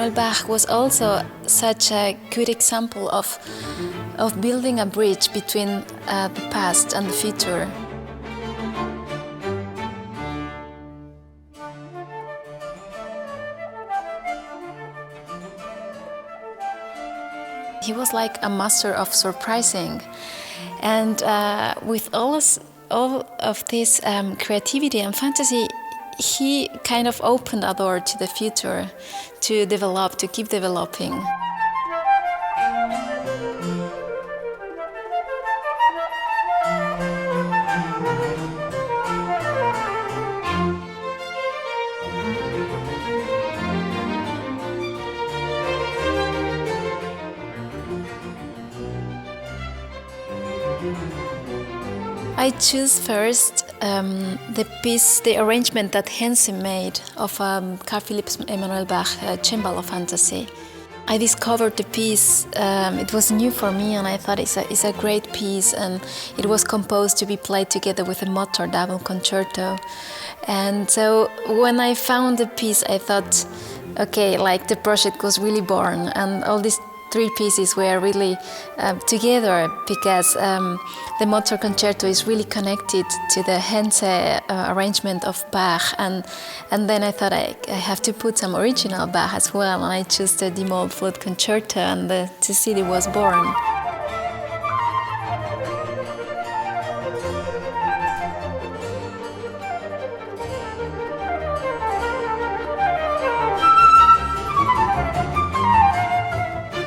Emanuel Bach was also such a good example of building a bridge between the past and the future. He was like a master of surprising, and with all of this creativity and fantasy, he kind of opened a door to the future, to develop, to keep developing. I choose first the arrangement that Henze made of Carl Philipp Emanuel Bach Cembalo Fantasy. I discovered the piece, it was new for me, and I thought it's a great piece, and it was composed to be played together with a Mozart double concerto. And so when I found the piece, I thought, okay, like the project was really born, and all these three pieces were really together, because the Mozart concerto is really connected to the Henze arrangement of Bach, and then I thought I have to put some original Bach as well, and I chose the D-moll flute concerto, and the Cecilia was born.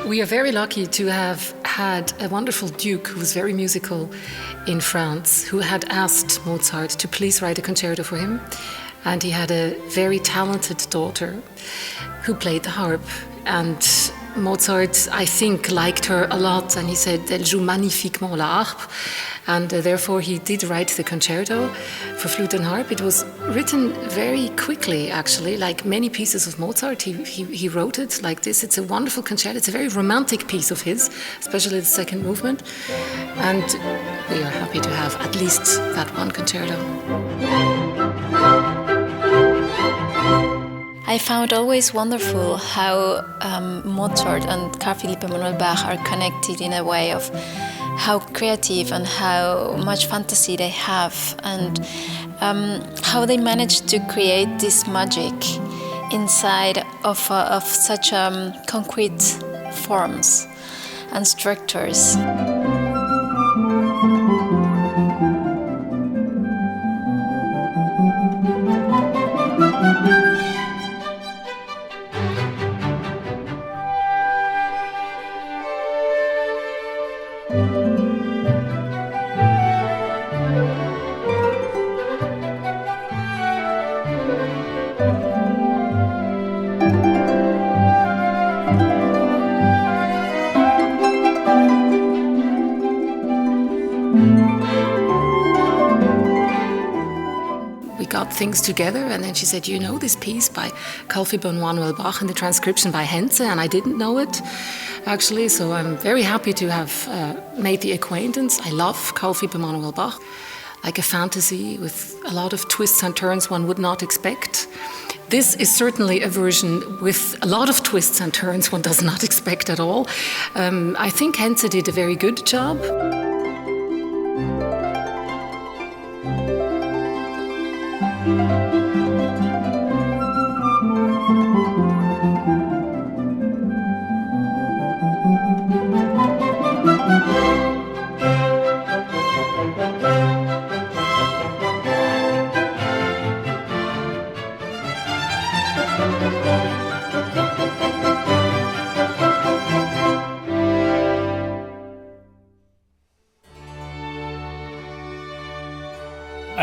We are very lucky to have had a wonderful duke who was very musical in France, who had asked Mozart to please write a concerto for him. And he had a very talented daughter who played the harp. And Mozart, I think, liked her a lot, and he said, "Elle joue magnifiquement la harpe." And therefore he did write the concerto for flute and harp. It was written very quickly, actually, like many pieces of Mozart. He wrote it like this. It's a wonderful concerto. It's a very romantic piece of his, especially the second movement. And we are happy to have at least that one concerto. I found always wonderful how Mozart and Carl Philipp Emanuel Bach are connected in a way of how creative and how much fantasy they have, and how they managed to create this magic inside of such concrete forms and structures. Things together, and then she said, "You know this piece by Carl Philipp Emanuel Bach and the transcription by Henze?" And I didn't know it, actually, so I'm very happy to have made the acquaintance. I love Carl Philipp Emanuel Bach, like a fantasy with a lot of twists and turns one would not expect. This is certainly a version with a lot of twists and turns one does not expect at all. I think Henze did a very good job.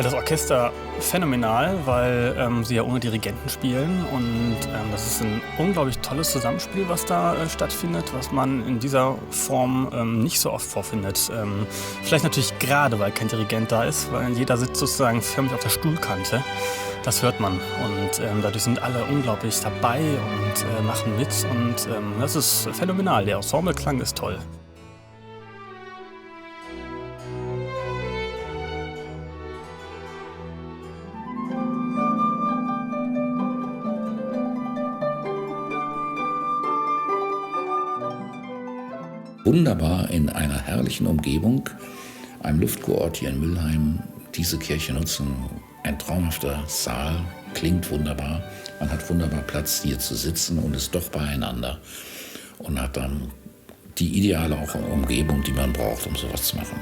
Das Orchester phänomenal, weil sie ja ohne Dirigenten spielen, und das ist ein unglaublich tolles Zusammenspiel, was da stattfindet, was man in dieser Form nicht so oft vorfindet. Vielleicht natürlich gerade, weil kein Dirigent da ist, weil jeder sitzt sozusagen förmlich auf der Stuhlkante. Das hört man, und dadurch sind alle unglaublich dabei und machen mit, und das ist phänomenal. Der Ensembleklang ist toll. wunderbar in einer herrlichen Umgebung, einem Luftkurort hier in Mülheim, diese Kirche nutzen. Ein traumhafter Saal, klingt wunderbar. Man hat wunderbar Platz, hier zu sitzen und ist doch beieinander. Und hat dann die ideale auch Umgebung, die man braucht, um sowas zu machen.